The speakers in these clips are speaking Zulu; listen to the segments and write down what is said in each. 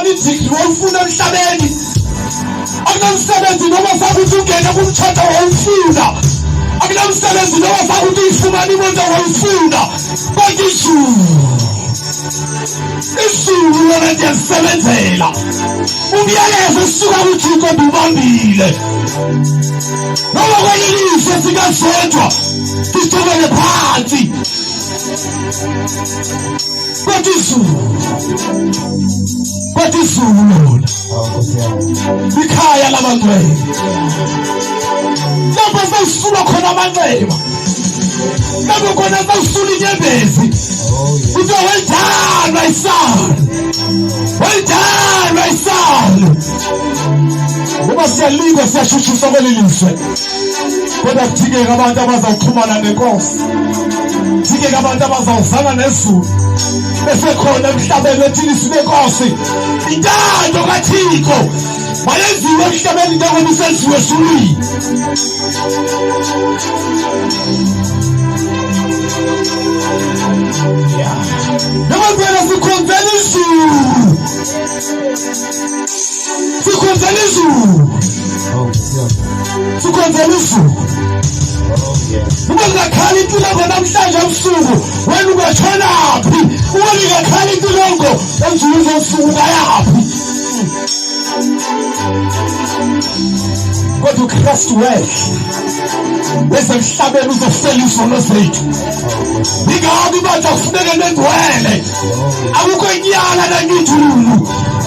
ufumana idigri wawufuna emhlabeni akunamsebenzi noma sakuthi ungene kumthetho wawufuna akunamsebenzi noma sakuthi uyifumana imonto wawufuna kodwa Izulu lona ndiyasebenzela umyalezo usuka kuThixo ubambile noma kwenye ilizwe sikazodwa sicokele phansi kodwa izulu lona Likhaya lamanxeba lapho sawusula khona amanxeba lapho khona sawusula inyembezi uthi well done my son, well done my son. Ngoba siyalika siyashushiswa kwelilizwe kodwa kuthike abantu abazawuxhumana nenkosi kuthike abantu abazawuzana nezulu besekhona emhlabeni ethini sibenkosi intando kaThixo mayenziwe emhlabeni njengoba isenziwe ezulwini. Nabantwana sikhonzela izulu sikhonzela izulu uma ngakhala impilo yakho namhlanje ebusuku wena ungatshonaphi uma ngakhala impilo yakho emzulwini zobusuku ungayaphi kodwa uKristu wehle bese emhlabeni uzofela izono zethu ingabi manje kufuneka nendwele akukho inyala nangithulu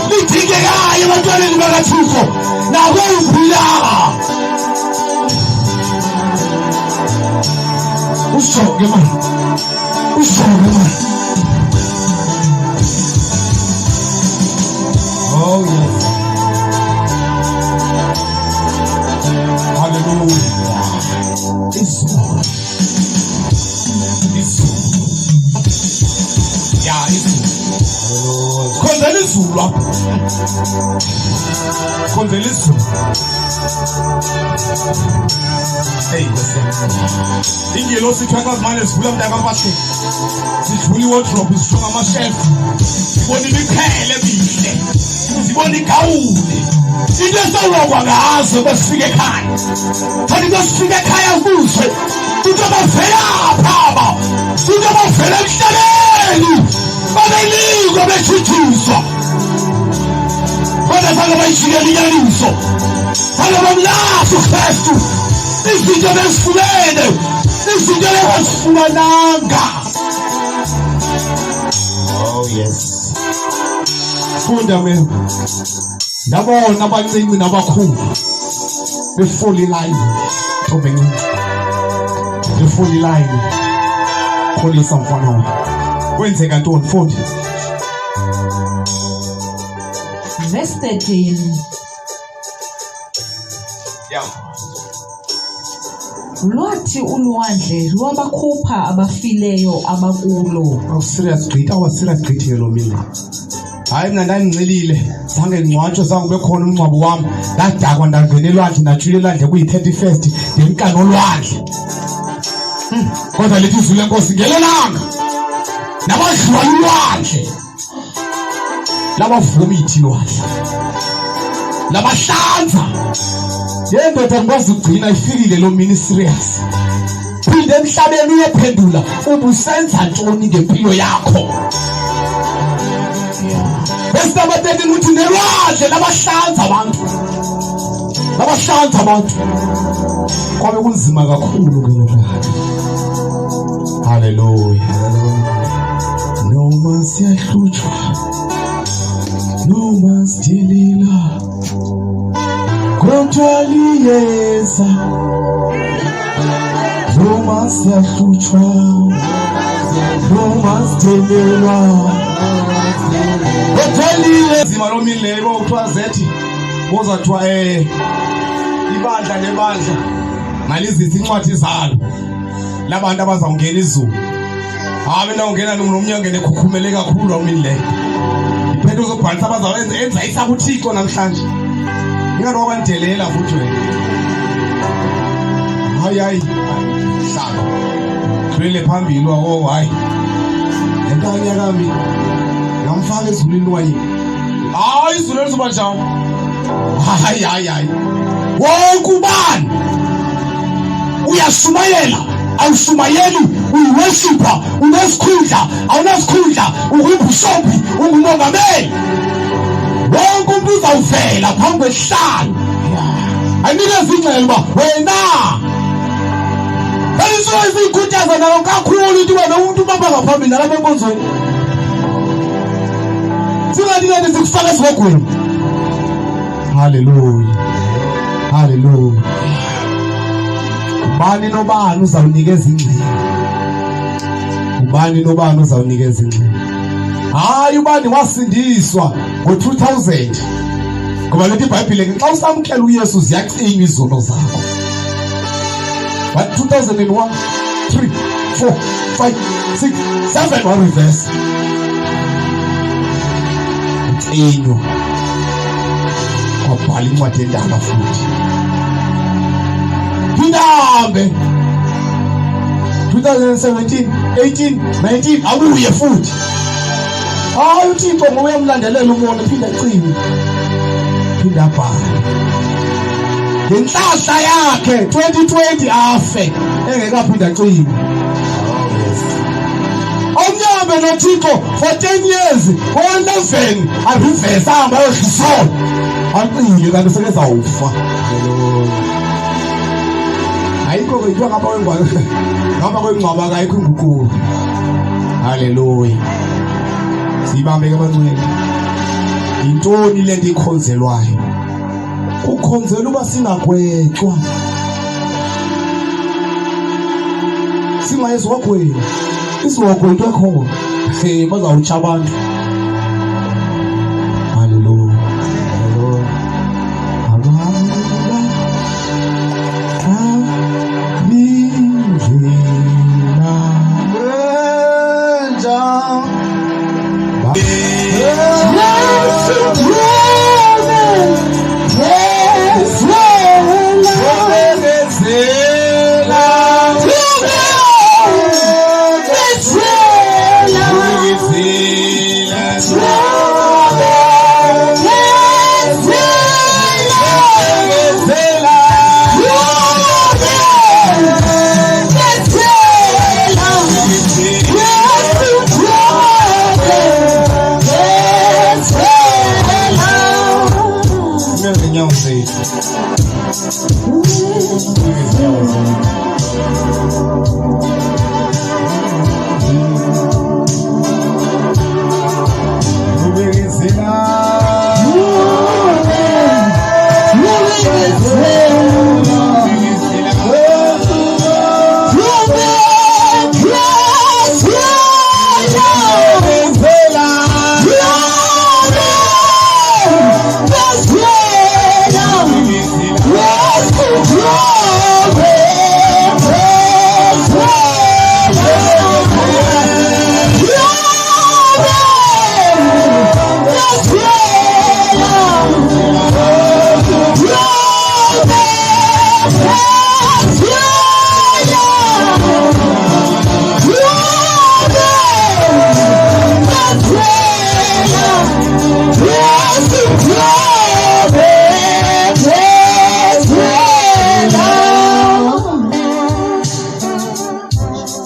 lidingekayo ebantwaneni bakaThixo nabo uphila usoke manje oh yes hallelujah Izulu khonzela izulu apha khonzela izulu hey ingelosi thakazimane sivula mntakampahle sivula iwardrobe sijonga amashelfu sibona imiqhele emihle sibona igawule into esawokwa ngazo besifika ekhaya kanti besifika ekhaya kuze into abavela phaba into abavela emhlabeni babelikwa bethuthiswa kodwa fanele bayijikele inyaniso fanele bamlahle uKristu izinto bezifumene izinto ebezifumananga oh yes funda mina ndabona abancinci nabakhulu befoli line tobenye befoli line polisa mfana wami kwenzeka ntoni fundi verse 13 yeah lwathi ulwandle lwabakhupha abafileyo abakulo serious great lo mina hayi mina ndandinxilile zange ngcwatsho zange bekhona umncwabo wami ndadakwa ndangena elwandle ndajula elwandle kuyi-31st ngemkani olwandle kodwa lithi izulu lenkosi ngelelanga nabadlula ulwandle labavomiti lwandle labahlanza yendoda ngikwazi ukugcina ifikile lo mini serious phinde emhlabeni uyephendula ubusenza ntoni ngempilo yakho bese abatheni ukuthi nelwandle labahlanza abantu kwabe kunzima kakhulu ke hallelujah noma siyahlutshwa noma sidilila kodwa liyeza noma siyahlutshwa noma sidilila kodwa liyeza zima lo mile lo kuthiwa zethi bozathiwa ibandla nebandla ngalizithi incwadi zalo labantu abazawungena izulu mina ungena nomnyango nekhukhumele kakhulu awumile iphethe uzobhalisa abazawenza enza isakuThixo namhlanje ingano kwandelela futhi wena hayi hlala dlule phambili wako hayi entanya kami ngamfaka ezulwini wayini hayi izulu lizoba njani. Hayi wonke ubani uyashumayela awushumayeli uyiworshipper unesikhundla awunasikhundla ungubhishophi ungumongameli wonke umuntu uzawuvela phambi kwesihlalo ayinikeza ingxelo uba wena balisho izikhuthaza nayo kakhulu ukuthi ube nomuntu ubamba ngaphambili nalapha enkonzweni singanikeni sikufaka esihogweni. Haleluya. Ubani nobani uzawunikeza ingxelo. Hayi ubani wasindiswa ngo-2000 ngoba lethi iBhayibhile xa usamkela uYesu ziyacima izono zakho. But 2001 3 4 5 6 7 one reverse inyo kwabhala incwadi endala futhi Pindambe 2017 18 19 awuye futhi. Hayi uThixo ngoyamlandelela umuntu phinda bhala ngenhlahla yakhe 2020 afe engekaphinda cima. Omnyama noThixo for 10 years 11 arivesa hamba yodlisona aqile kanti sekezawufa. Ayikho kuyithiwa ngapha kwengcwaba akayikho inguquko. Haleluya. Sibambeke abancane. Intoni lento ikhonzelwayo? Ukhonzela uba singagwetshwa. Singayezwagwetshwa. Isiwagwetshwe khona. Bazawutsha abantu. Haleluya.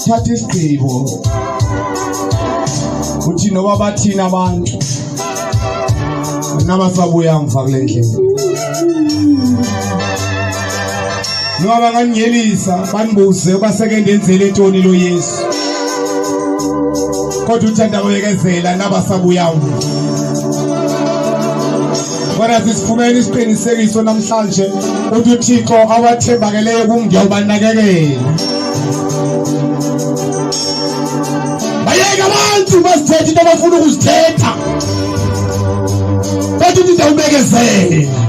Thatha isigqibo uthi noba bathina abantu nabasabuya mva kule ndlela noba banganiyelisa banibuze baseke ndenzele intoni lo Yesu kodwa uthanda kuyekezela nabasabuya mva. Kodwa sisifumene isiqinisekiso namhlanje ukuthi uThixo abathembakeleyo kum ngiyobanakekela. Bayeka abantu basithethe into abafuna ukuzithetha. Bathi nizawubekezela.